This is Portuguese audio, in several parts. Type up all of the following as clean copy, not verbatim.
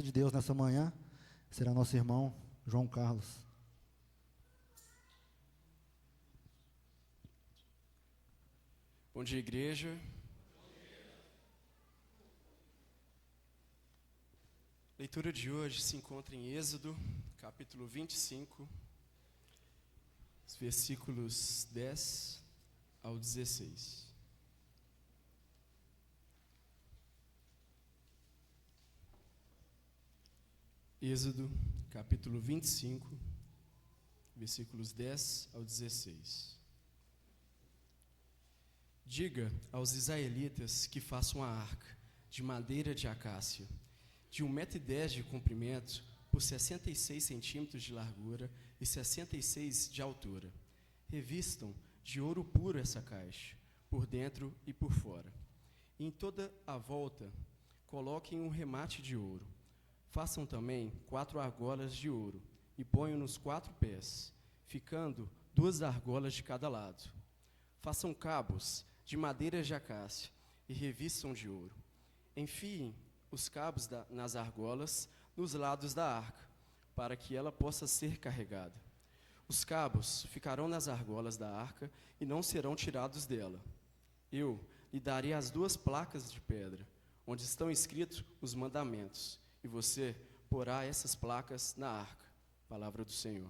De Deus nessa manhã será nosso irmão João Carlos. Bom dia, igreja. A leitura de hoje se encontra em Êxodo, capítulo 25, os versículos 10 ao 16. Êxodo, capítulo 25, versículos 10 ao 16. Diga aos israelitas que façam a arca de madeira de acácia, de 1,10 m de comprimento, por 66 centímetros de largura e 66 de altura. Revistam de ouro puro essa caixa, por dentro e por fora. E em toda a volta, coloquem um remate de ouro. Façam também 4 argolas de ouro e ponham nos 4 pés, ficando 2 argolas de cada lado. Façam cabos de madeira de acácia e revistam de ouro. Enfiem os cabos nas argolas nos lados da arca, para que ela possa ser carregada. Os cabos ficarão nas argolas da arca e não serão tirados dela. Eu lhe darei as 2 placas de pedra, onde estão escritos os mandamentos, e você porá essas placas na arca. Palavra do Senhor.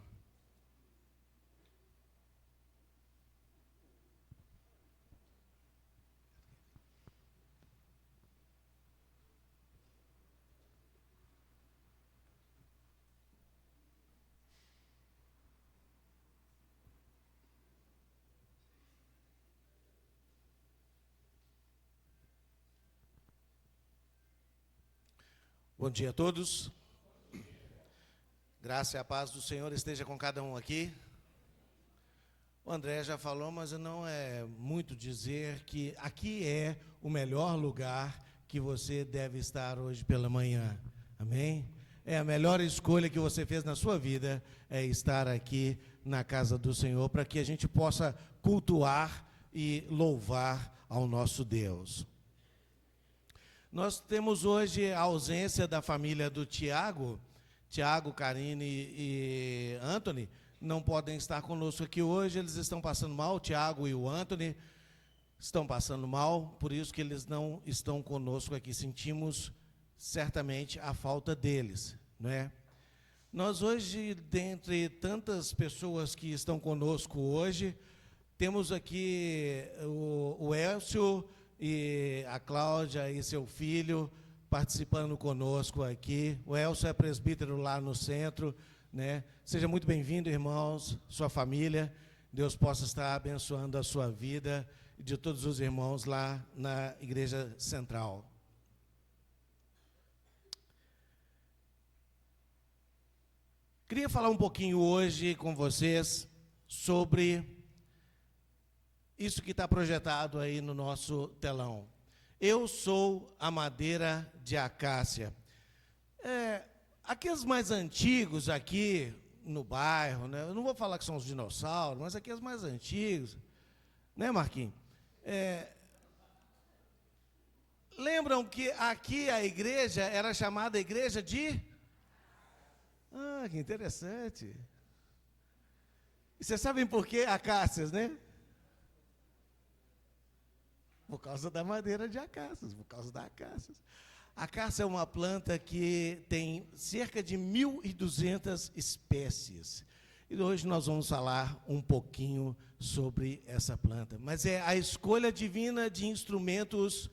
Bom dia a todos. Graça e a paz do Senhor esteja com cada um aqui. O André já falou, mas não é muito dizer que aqui é o melhor lugar que você deve estar hoje pela manhã. Amém? É a melhor escolha que você fez na sua vida, é estar aqui na casa do Senhor, para que a gente possa cultuar e louvar ao nosso Deus. Nós temos hoje a ausência da família do Tiago, Karine e Anthony, não podem estar conosco aqui hoje, eles estão passando mal, o Tiago e o Anthony estão passando mal, por isso que eles não estão conosco aqui, sentimos certamente a falta deles, não é? Nós hoje, dentre tantas pessoas que estão conosco hoje, temos aqui o Elcio, e a Cláudia e seu filho participando conosco aqui. O Elcio é presbítero lá no centro, né? Seja muito bem-vindo, irmãos, sua família. Deus possa estar abençoando a sua vida e de todos os irmãos lá na Igreja Central. Queria falar um pouquinho hoje com vocês sobre isso que está projetado aí no nosso telão. Eu sou a madeira de acácia. Aqueles mais antigos aqui no bairro, né? Eu não vou falar que são os dinossauros, mas aqueles mais antigos, né, Marquinhos? Lembram que aqui a igreja era chamada igreja de... Ah, que interessante. E vocês sabem por que acácias, né? Por causa da madeira de acácias, por causa da acácias. A acácia é uma planta que tem cerca de 1.200 espécies. E hoje nós vamos falar um pouquinho sobre essa planta. Mas é a escolha divina de instrumentos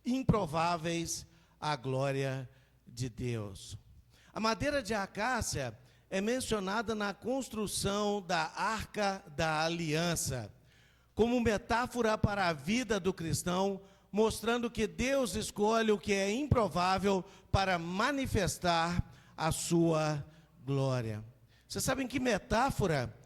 improváveis à glória de Deus. A madeira de acácia é mencionada na construção da Arca da Aliança, como metáfora para a vida do cristão, mostrando que Deus escolhe o que é improvável para manifestar a sua glória. Vocês sabem que metáfora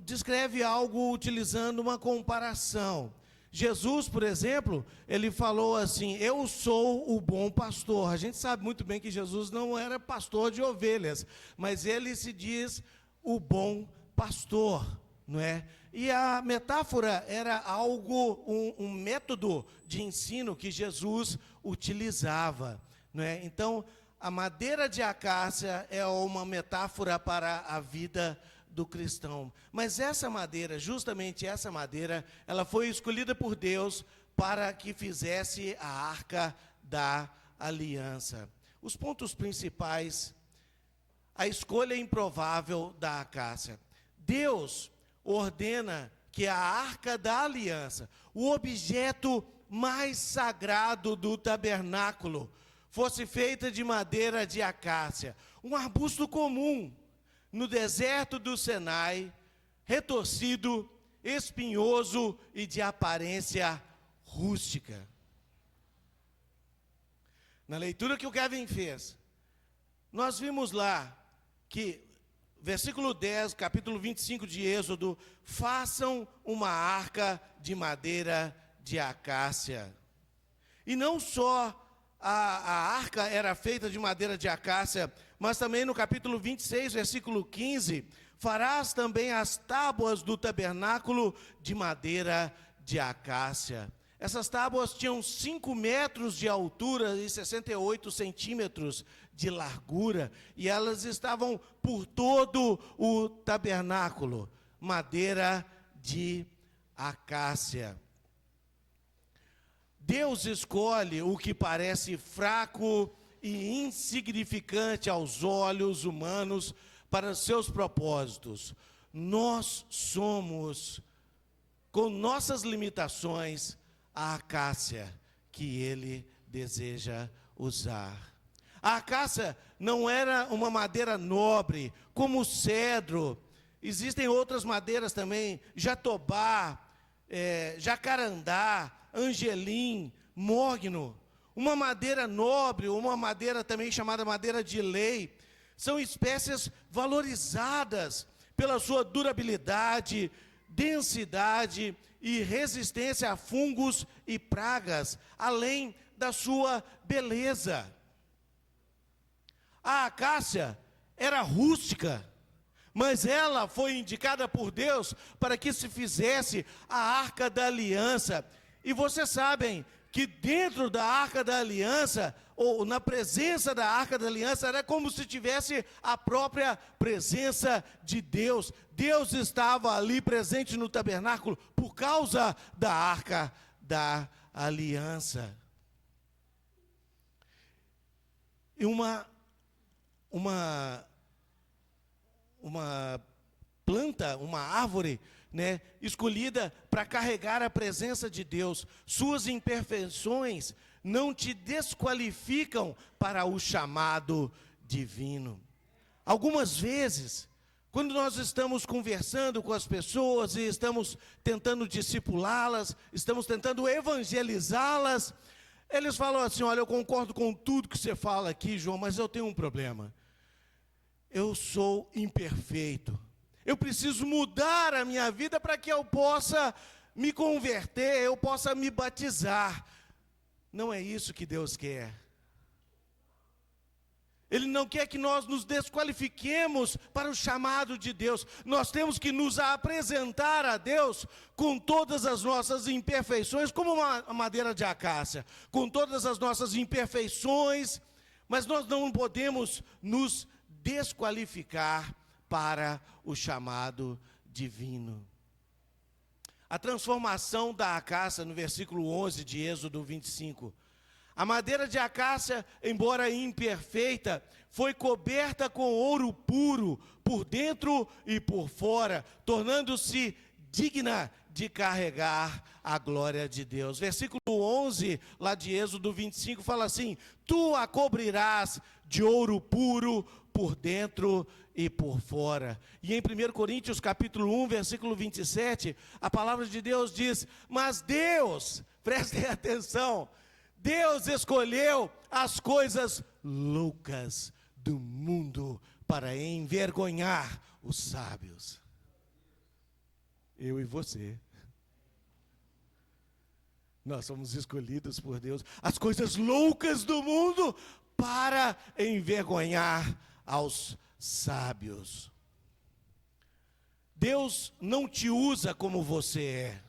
descreve algo utilizando uma comparação. Jesus, por exemplo, ele falou assim: eu sou o bom pastor. A gente sabe muito bem que Jesus não era pastor de ovelhas, mas ele se diz o bom pastor, não é? E a metáfora era algo, um método de ensino que Jesus utilizava, não é? Então, a madeira de acácia é uma metáfora para a vida do cristão. Mas essa madeira, justamente essa madeira, ela foi escolhida por Deus para que fizesse a arca da aliança. Os pontos principais: a escolha improvável da acácia. Deus ordena que a arca da aliança, o objeto mais sagrado do tabernáculo, fosse feita de madeira de acácia, um arbusto comum no deserto do Sinai, retorcido, espinhoso e de aparência rústica. Na leitura que o Kevin fez, nós vimos lá que, versículo 10, capítulo 25 de Êxodo: façam uma arca de madeira de acácia. E não só a arca era feita de madeira de acácia, mas também no capítulo 26, versículo 15: farás também as tábuas do tabernáculo de madeira de acácia. Essas tábuas tinham 5 metros de altura e 68 centímetros de largura, e elas estavam por todo o tabernáculo, madeira de acácia. Deus escolhe o que parece fraco e insignificante aos olhos humanos para seus propósitos. Nós somos, com nossas limitações, a acácia que Ele deseja usar. A acácia não era uma madeira nobre, como o cedro. Existem outras madeiras também: jatobá, jacarandá, angelim, mogno. Uma madeira nobre, uma madeira também chamada madeira de lei, são espécies valorizadas pela sua durabilidade, densidade e resistência a fungos e pragas, além da sua beleza. A acácia era rústica, mas ela foi indicada por Deus para que se fizesse a arca da aliança. E vocês sabem que dentro da arca da aliança, ou na presença da arca da aliança, era como se tivesse a própria presença de Deus. Deus estava ali presente no tabernáculo por causa da arca da aliança. E uma planta, uma árvore, escolhida para carregar a presença de Deus. Suas imperfeições não te desqualificam para o chamado divino. Algumas vezes, quando nós estamos conversando com as pessoas e estamos tentando discipulá-las, estamos tentando evangelizá-las, eles falam assim: olha, eu concordo com tudo que você fala aqui, João, mas eu tenho um problema. Eu sou imperfeito. Eu preciso mudar a minha vida para que eu possa me converter, eu possa me batizar. Não é isso que Deus quer. Ele não quer que nós nos desqualifiquemos para o chamado de Deus. Nós temos que nos apresentar a Deus com todas as nossas imperfeições, como uma madeira de acácia, com todas as nossas imperfeições, mas nós não podemos nos desqualificar para o chamado divino. A transformação da acácia, no versículo 11 de Êxodo 25. A madeira de acácia, embora imperfeita, foi coberta com ouro puro, por dentro e por fora, tornando-se digna de carregar a glória de Deus. Versículo 11, lá de Êxodo 25, fala assim: tu a cobrirás de ouro puro por dentro e por fora. E em 1 Coríntios capítulo 1, versículo 27, a palavra de Deus diz: mas Deus, prestem atenção, Deus escolheu as coisas loucas do mundo para envergonhar os sábios. Eu e você. Nós somos escolhidos por Deus, as coisas loucas do mundo para envergonhar aos sábios. Deus não te usa como você é.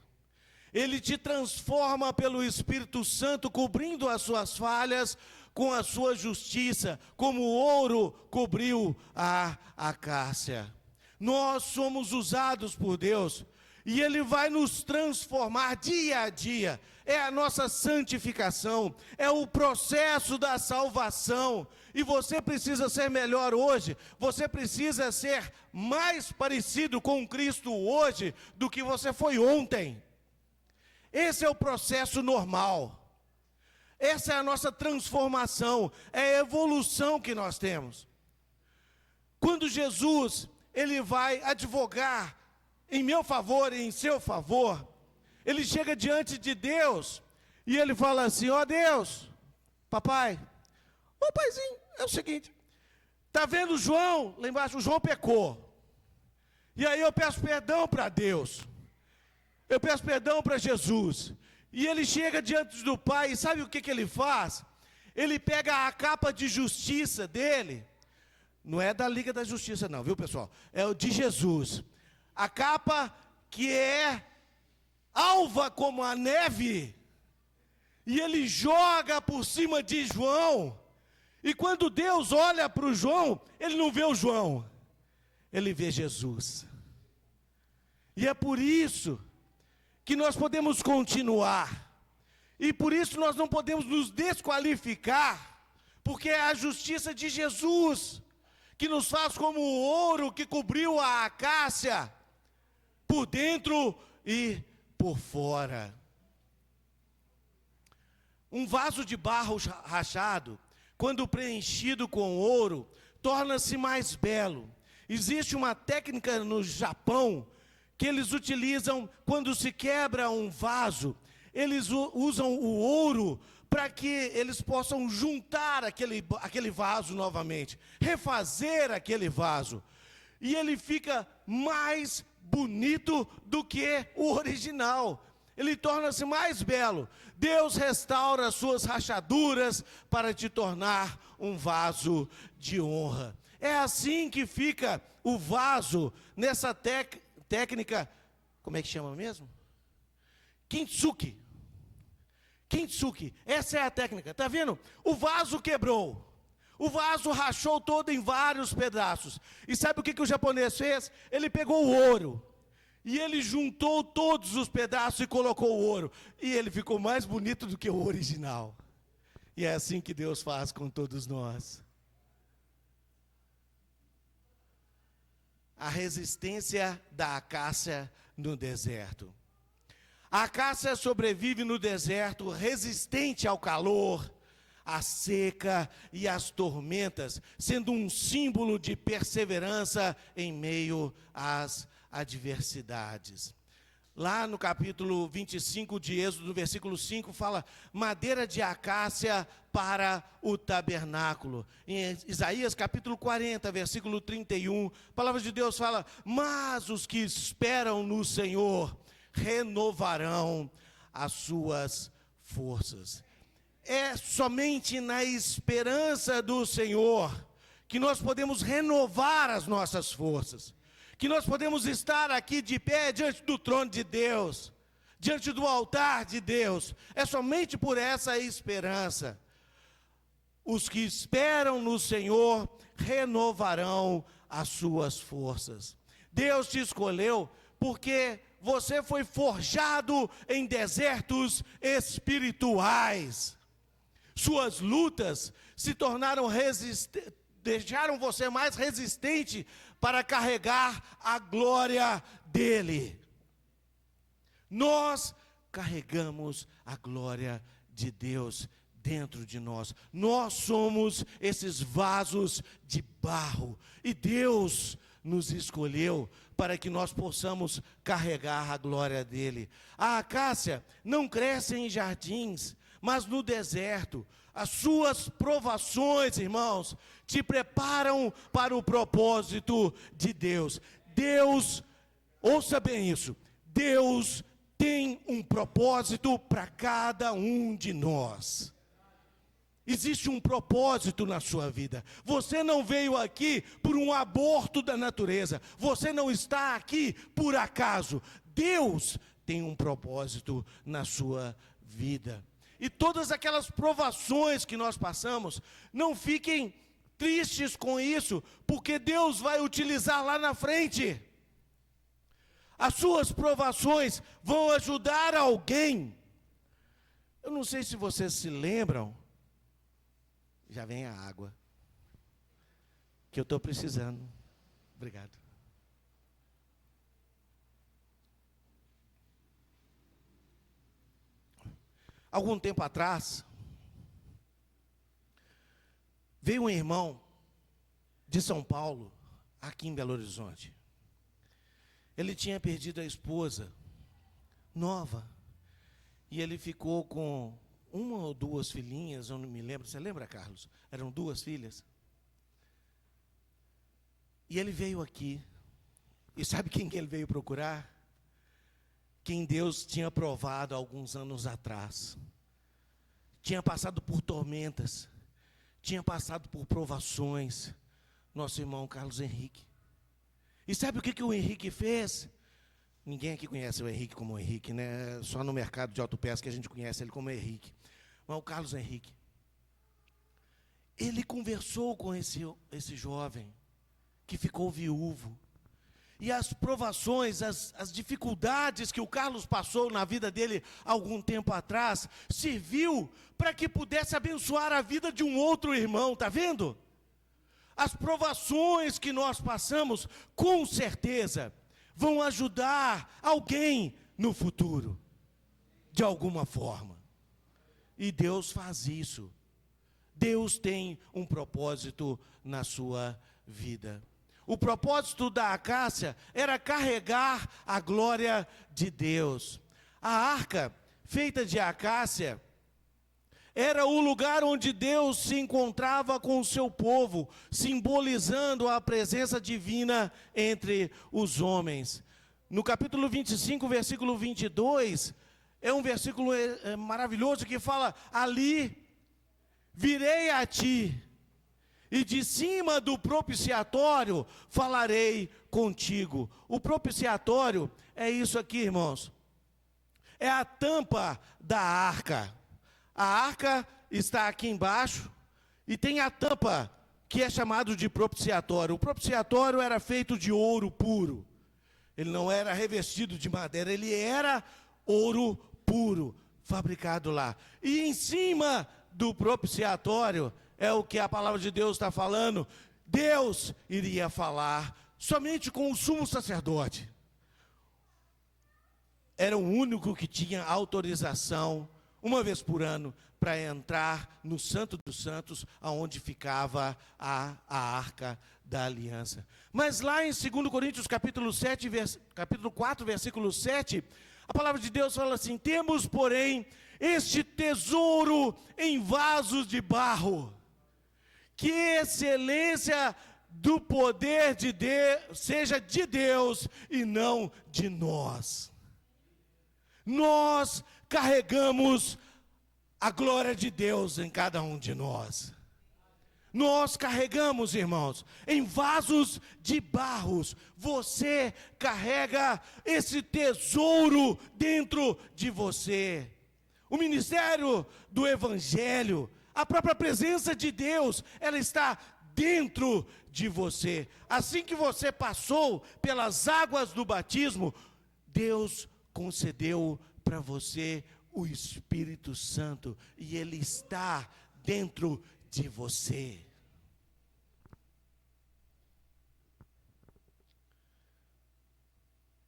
Ele te transforma pelo Espírito Santo, cobrindo as suas falhas com a sua justiça, como o ouro cobriu a acácia. Nós somos usados por Deus, e Ele vai nos transformar dia a dia. É a nossa santificação, é o processo da salvação. E você precisa ser melhor hoje, você precisa ser mais parecido com Cristo hoje do que você foi ontem. Esse é o processo normal. Essa é a nossa transformação, é a evolução que nós temos. Quando Jesus, Ele vai advogar em meu favor e em seu favor, Ele chega diante de Deus e Ele fala assim: ó Deus, papai, ô paizinho, é o seguinte, está vendo o João, lá embaixo, o João pecou. E aí eu peço perdão para Deus, eu peço perdão para Jesus. E ele chega diante do Pai, e sabe o que ele faz? Ele pega a capa de justiça dele, não é da Liga da Justiça não, viu pessoal? É o de Jesus. A capa que é alva como a neve, e ele joga por cima de João. E quando Deus olha para o João, Ele não vê o João, Ele vê Jesus. E é por isso que nós podemos continuar, e por isso nós não podemos nos desqualificar, porque é a justiça de Jesus que nos faz como o ouro que cobriu a acácia, por dentro e por fora. Um vaso de barro rachado, quando preenchido com ouro, torna-se mais belo. Existe uma técnica no Japão que eles utilizam quando se quebra um vaso. Eles usam o ouro para que eles possam juntar aquele vaso novamente, refazer aquele vaso. E ele fica mais bonito do que o original. Ele torna-se mais belo. Deus restaura as suas rachaduras para te tornar um vaso de honra. É assim que fica o vaso nessa técnica, como é que chama mesmo? Kintsugi. Kintsugi, essa é a técnica, está vendo? O vaso quebrou, o vaso rachou todo em vários pedaços. E sabe o que o japonês fez? Ele pegou o ouro, e ele juntou todos os pedaços e colocou o ouro. E ele ficou mais bonito do que o original. E é assim que Deus faz com todos nós. A resistência da acácia no deserto. A acácia sobrevive no deserto, resistente ao calor, à seca e às tormentas, sendo um símbolo de perseverança em meio às adversidades. Lá no capítulo 25 de Êxodo, no versículo 5, fala madeira de acácia para o tabernáculo. Em Isaías capítulo 40, versículo 31, a palavra de Deus fala: mas os que esperam no Senhor renovarão as suas forças. É somente na esperança do Senhor que nós podemos renovar as nossas forças, que nós podemos estar aqui de pé diante do trono de Deus, diante do altar de Deus. É somente por essa esperança. Os que esperam no Senhor renovarão as suas forças. Deus te escolheu porque você foi forjado em desertos espirituais. Suas lutas se tornaram deixaram você mais resistente para carregar a glória dele. Nós carregamos a glória de Deus dentro de nós. Nós somos esses vasos de barro, e Deus nos escolheu para que nós possamos carregar a glória dele. A acácia não cresce em jardins, mas no deserto. As suas provações, irmãos, te preparam para o propósito de Deus. Deus, ouça bem isso, Deus tem um propósito para cada um de nós. Existe um propósito na sua vida. Você não veio aqui por um aborto da natureza. Você não está aqui por acaso. Deus tem um propósito na sua vida. e todas aquelas provações que nós passamos, não fiquem tristes com isso, porque Deus vai utilizar lá na frente. As suas provações vão ajudar alguém. Eu não sei se vocês se lembram, já vem a água, que eu estou precisando. Obrigado. Algum tempo atrás, veio um irmão de São Paulo, aqui em Belo Horizonte. Ele tinha perdido a esposa, nova, e ele ficou com uma ou duas filhinhas, eu não me lembro. Você lembra, Carlos? Eram 2 filhas. E ele veio aqui, e sabe quem que ele veio procurar? Quem Deus tinha provado há alguns anos atrás. Tinha passado por tormentas, tinha passado por provações, nosso irmão Carlos Henrique. E sabe o que o Henrique fez? Ninguém aqui conhece o Henrique como o Henrique, né? Só no mercado de autopeças que a gente conhece ele como Henrique. Mas o Carlos Henrique, ele conversou com esse jovem, que ficou viúvo. E as provações, as dificuldades que o Carlos passou na vida dele algum tempo atrás, serviu para que pudesse abençoar a vida de um outro irmão, está vendo? As provações que nós passamos, com certeza, vão ajudar alguém no futuro, de alguma forma. E Deus faz isso. Deus tem um propósito na sua vida. O propósito da acácia era carregar a glória de Deus. A arca, feita de acácia, era o lugar onde Deus se encontrava com o seu povo, simbolizando a presença divina entre os homens. No capítulo 25, versículo 22, é um versículo maravilhoso que fala: ali virei a ti, e de cima do propiciatório falarei contigo. O propiciatório é isso aqui, irmãos. É a tampa da arca. A arca está aqui embaixo e tem a tampa, que é chamado de propiciatório. O propiciatório era feito de ouro puro. Ele não era revestido de madeira, ele era ouro puro, fabricado lá. E em cima do propiciatório, é o que a palavra de Deus está falando, Deus iria falar somente com o sumo sacerdote. Era o único que tinha autorização, uma vez por ano, para entrar no Santo dos Santos, aonde ficava a Arca da Aliança. Mas lá em 2 Coríntios capítulo 4, versículo 7, a palavra de Deus fala assim: temos, porém, este tesouro em vasos de barro, que excelência do poder de Deus seja de Deus e não de nós. Nós carregamos a glória de Deus em cada um de nós. Nós carregamos, irmãos, em vasos de barros. Você carrega esse tesouro dentro de você. O ministério do Evangelho, a própria presença de Deus, ela está dentro de você. Assim que você passou pelas águas do batismo, Deus concedeu para você o Espírito Santo, e Ele está dentro de você.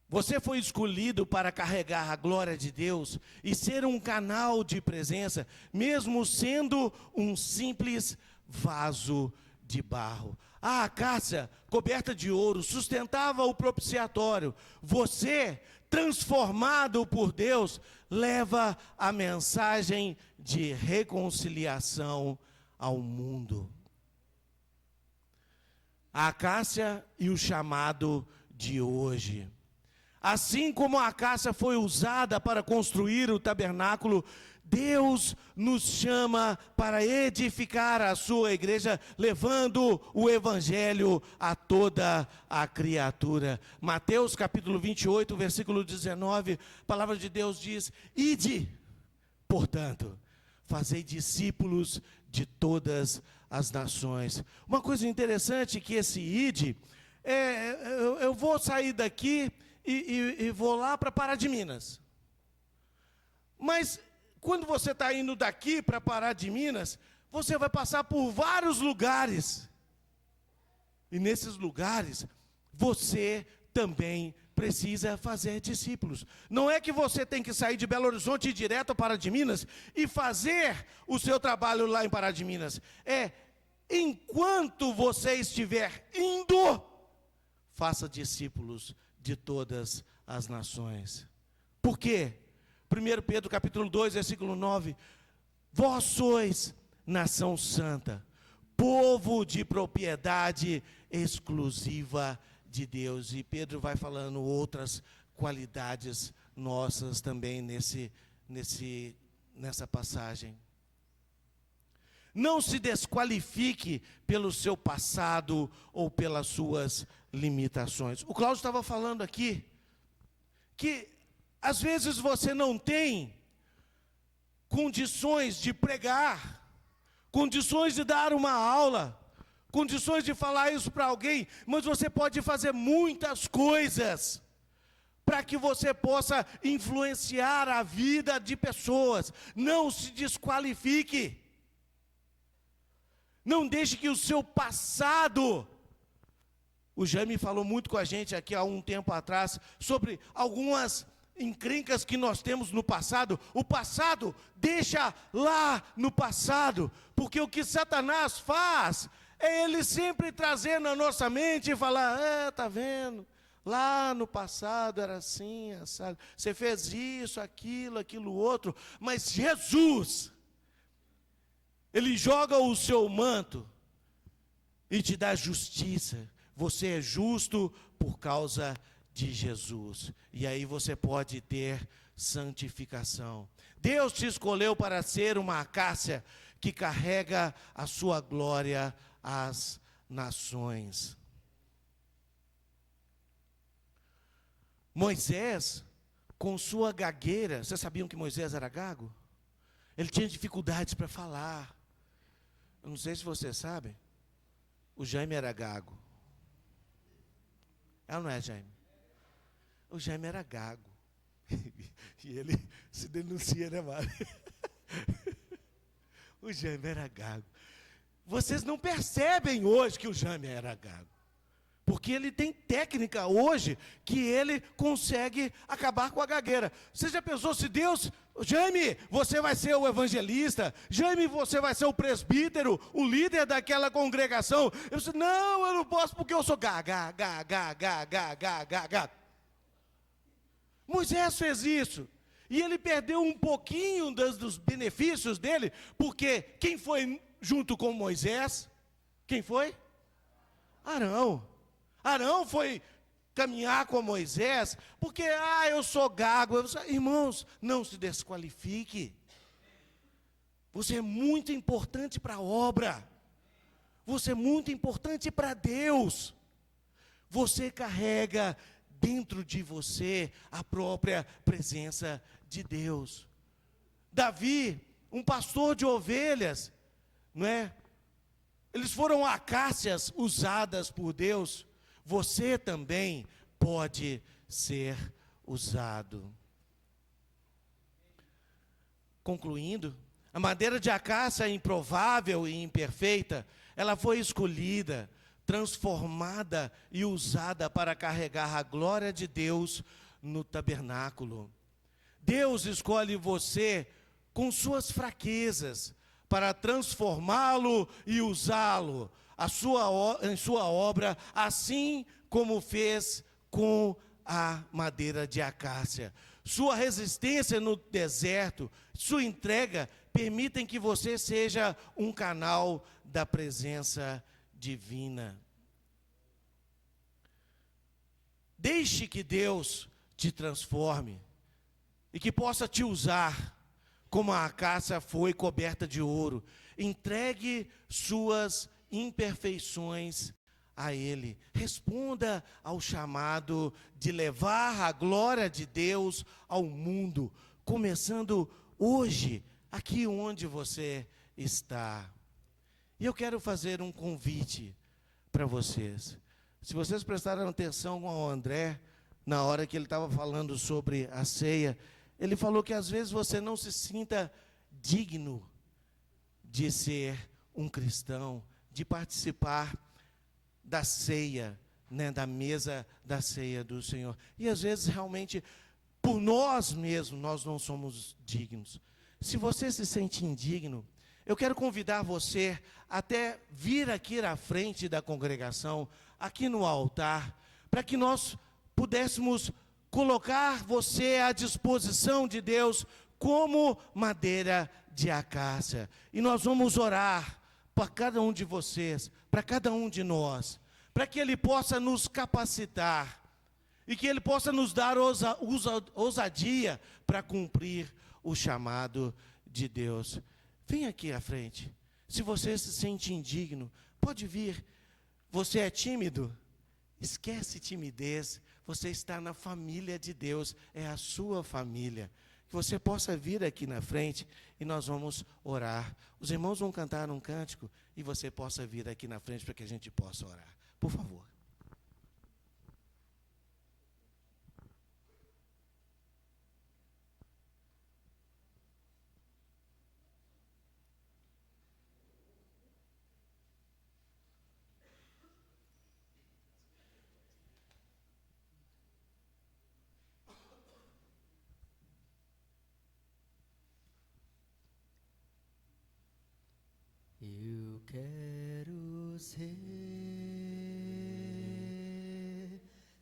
Você foi escolhido para carregar a glória de Deus e ser um canal de presença, mesmo sendo um simples vaso de barro. A acácia, coberta de ouro, sustentava o propiciatório. Você, transformado por Deus, leva a mensagem de reconciliação ao mundo. A acácia e o chamado de hoje. Assim como a acácia foi usada para construir o tabernáculo, Deus nos chama para edificar a sua igreja, levando o evangelho a toda a criatura. Mateus capítulo 28, versículo 19, a palavra de Deus diz: ide, portanto, fazei discípulos de todas as nações. Uma coisa interessante que esse ide, eu vou sair daqui e vou lá para Pará de Minas. Mas quando você está indo daqui para Pará de Minas, você vai passar por vários lugares. E nesses lugares, você também precisa fazer discípulos. Não é que você tem que sair de Belo Horizonte e ir direto a Pará de Minas e fazer o seu trabalho lá em Pará de Minas. Enquanto você estiver indo, faça discípulos de todas as nações. Por quê? 1 Pedro capítulo 2, versículo 9. Vós sois nação santa, povo de propriedade exclusiva de Deus. E Pedro vai falando outras qualidades nossas também nessa passagem. Não se desqualifique pelo seu passado ou pelas suas limitações. O Cláudio estava falando aqui que às vezes você não tem condições de pregar, condições de dar uma aula, condições de falar isso para alguém, mas você pode fazer muitas coisas para que você possa influenciar a vida de pessoas. Não se desqualifique. Não deixe que o seu passado... O Jaime falou muito com a gente aqui há um tempo atrás sobre algumas encrencas que nós temos no passado. O passado, deixa lá no passado, porque o que Satanás faz é ele sempre trazer na nossa mente e falar: tá vendo? Lá no passado era assim, sabe? Você fez isso, aquilo outro. Mas Jesus, Ele joga o seu manto e te dá justiça. Você é justo por causa de Jesus. E aí você pode ter santificação. Deus te escolheu para ser uma acácia que carrega a sua glória às nações. Moisés, com sua gagueira, vocês sabiam que Moisés era gago? Ele tinha dificuldades para falar. Eu não sei se vocês sabem, o Jaime era gago. É ou não é, Jaime? O Jaime era gago. E ele se denuncia, né, Mário? O Jaime era gago. Vocês não percebem hoje que o Jaime era gago. Porque ele tem técnica hoje que ele consegue acabar com a gagueira. Você já pensou se Deus... Jaime, você vai ser o evangelista. Jaime, você vai ser o presbítero, o líder daquela congregação. Eu disse, não, eu não posso porque eu sou gaga. Moisés fez isso. E ele perdeu um pouquinho dos benefícios dele, porque quem foi junto com Moisés? Quem foi? Arão. Arão foi caminhar com Moisés, porque, eu sou gago. Irmãos, não se desqualifique. Você é muito importante para a obra. Você é muito importante para Deus. Você carrega dentro de você a própria presença de Deus. Davi, um pastor de ovelhas, não é? Eles foram acácias usadas por Deus. Você também pode ser usado. Concluindo, a madeira de acácia improvável e imperfeita, ela foi escolhida, transformada e usada para carregar a glória de Deus no tabernáculo. Deus escolhe você com suas fraquezas para transformá-lo e usá-lo em sua obra, assim como fez com a madeira de acácia. Sua resistência no deserto, sua entrega, permitem que você seja um canal da presença divina. Deixe que Deus te transforme e que possa te usar como a acácia foi coberta de ouro. Entregue suas imperfeições a Ele. Responda ao chamado de levar a glória de Deus ao mundo, começando hoje, aqui onde você está. E eu quero fazer um convite para vocês. Se vocês prestaram atenção ao André, na hora que ele estava falando sobre a ceia, ele falou que às vezes você não se sinta digno de ser um cristão, de participar da ceia, né, da mesa da ceia do Senhor. E às vezes realmente, por nós mesmos, nós não somos dignos. Se você se sente indigno, eu quero convidar você até vir aqui à frente da congregação, aqui no altar, para que nós pudéssemos colocar você à disposição de Deus como madeira de acácia. E nós vamos orar para cada um de vocês, para cada um de nós, para que Ele possa nos capacitar e que Ele possa nos dar ousadia para cumprir o chamado de Deus. Vem aqui à frente. Se você se sente indigno, pode vir. Você é tímido? Esquece timidez. Você está na família de Deus, é a sua família. Que você possa vir aqui na frente e nós vamos orar. Os irmãos vão cantar um cântico e você possa vir aqui na frente para que a gente possa orar. Por favor. Eu quero ser,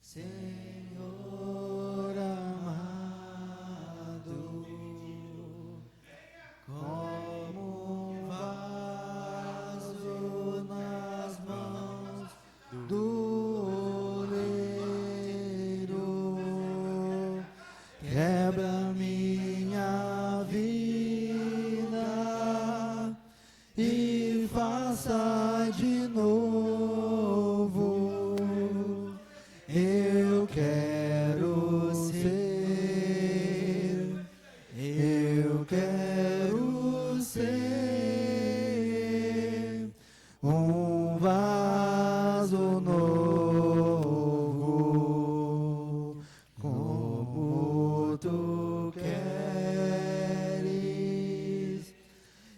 Senhor amado, como um vaso nas mãos do oleiro. Quebra minha vida e faça de novo. Eu quero ser, eu quero ser um vaso novo, como tu queres,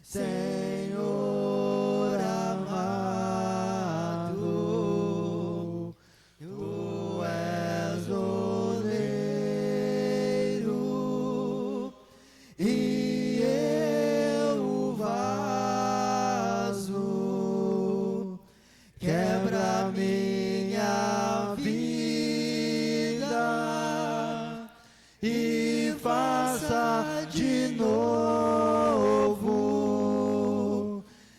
Senhor amado. Tu és oleiro e eu o vaso. Quebra minha vida e faça de novo.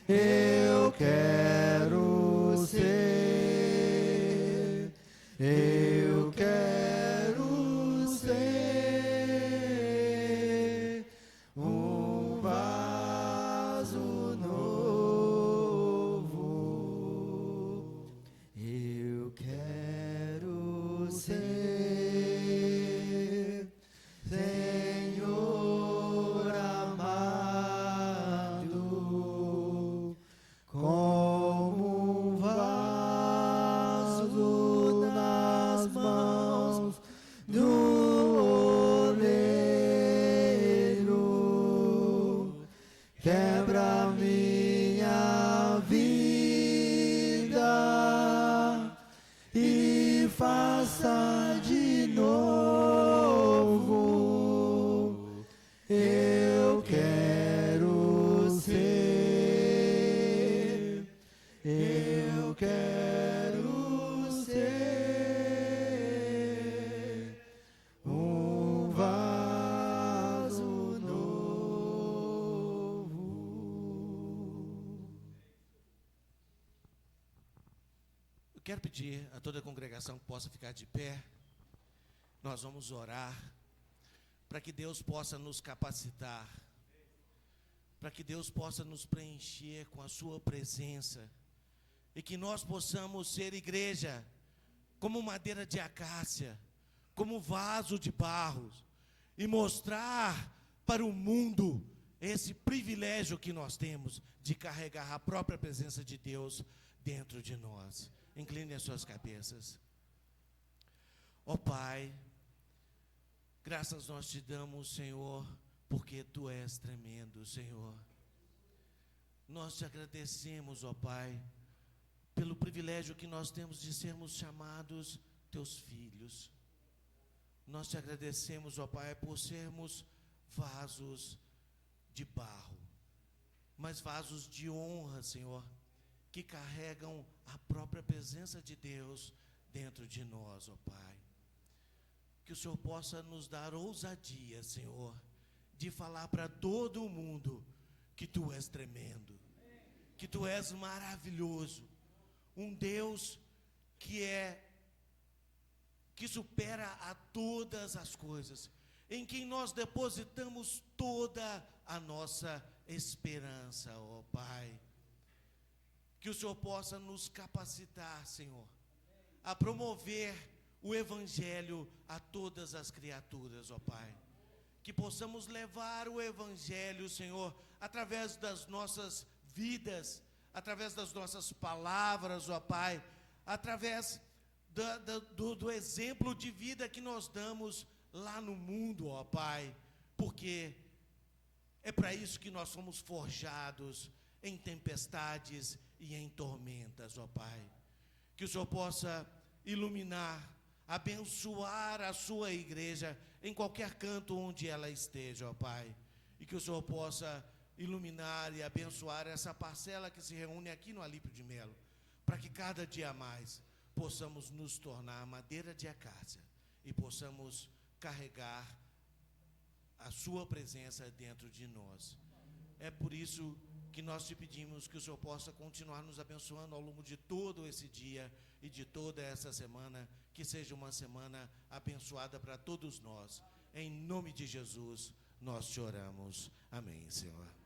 Eu quero ser, eu quero ser um vaso novo. Eu quero ser, Senhor amado, como um vaso nas mãos do oleiro. Quebra minha vida e faça de novo. Eu quero ser, eu quero ser um vaso novo. Eu quero pedir a toda a congregação que possa ficar de pé. Nós vamos orar para que Deus possa nos capacitar, para que Deus possa nos preencher com a sua presença e que nós possamos ser igreja como madeira de acácia, como vaso de barro e mostrar para o mundo esse privilégio que nós temos de carregar a própria presença de Deus dentro de nós. Incline as suas cabeças. Ó Pai, graças nós te damos, Senhor, porque Tu és tremendo, Senhor. Nós te agradecemos, ó Pai, pelo privilégio que nós temos de sermos chamados Teus filhos. Nós te agradecemos, ó Pai, por sermos vasos de barro, mas vasos de honra, Senhor, que carregam a própria presença de Deus dentro de nós, ó Pai. Que o Senhor possa nos dar ousadia, Senhor, de falar para todo o mundo que Tu és tremendo, que Tu és maravilhoso, um Deus que supera a todas as coisas, em quem nós depositamos toda a nossa esperança, ó Pai. Que o Senhor possa nos capacitar, Senhor, a promover o Evangelho a todas as criaturas, ó Pai. Que possamos levar o Evangelho, Senhor, através das nossas vidas, através das nossas palavras, ó Pai, através do exemplo de vida que nós damos lá no mundo, ó Pai, porque é para isso que nós somos forjados em tempestades e em tormentas, ó Pai. Que o Senhor possa iluminar, abençoar a sua igreja em qualquer canto onde ela esteja, ó Pai. E que o Senhor possa iluminar e abençoar essa parcela que se reúne aqui no Alípio de Melo, para que cada dia mais possamos nos tornar madeira de acácia e possamos carregar a sua presença dentro de nós. É por isso que nós te pedimos que o Senhor possa continuar nos abençoando ao longo de todo esse dia e de toda essa semana, que seja uma semana abençoada para todos nós. Em nome de Jesus, nós te oramos. Amém, Senhor.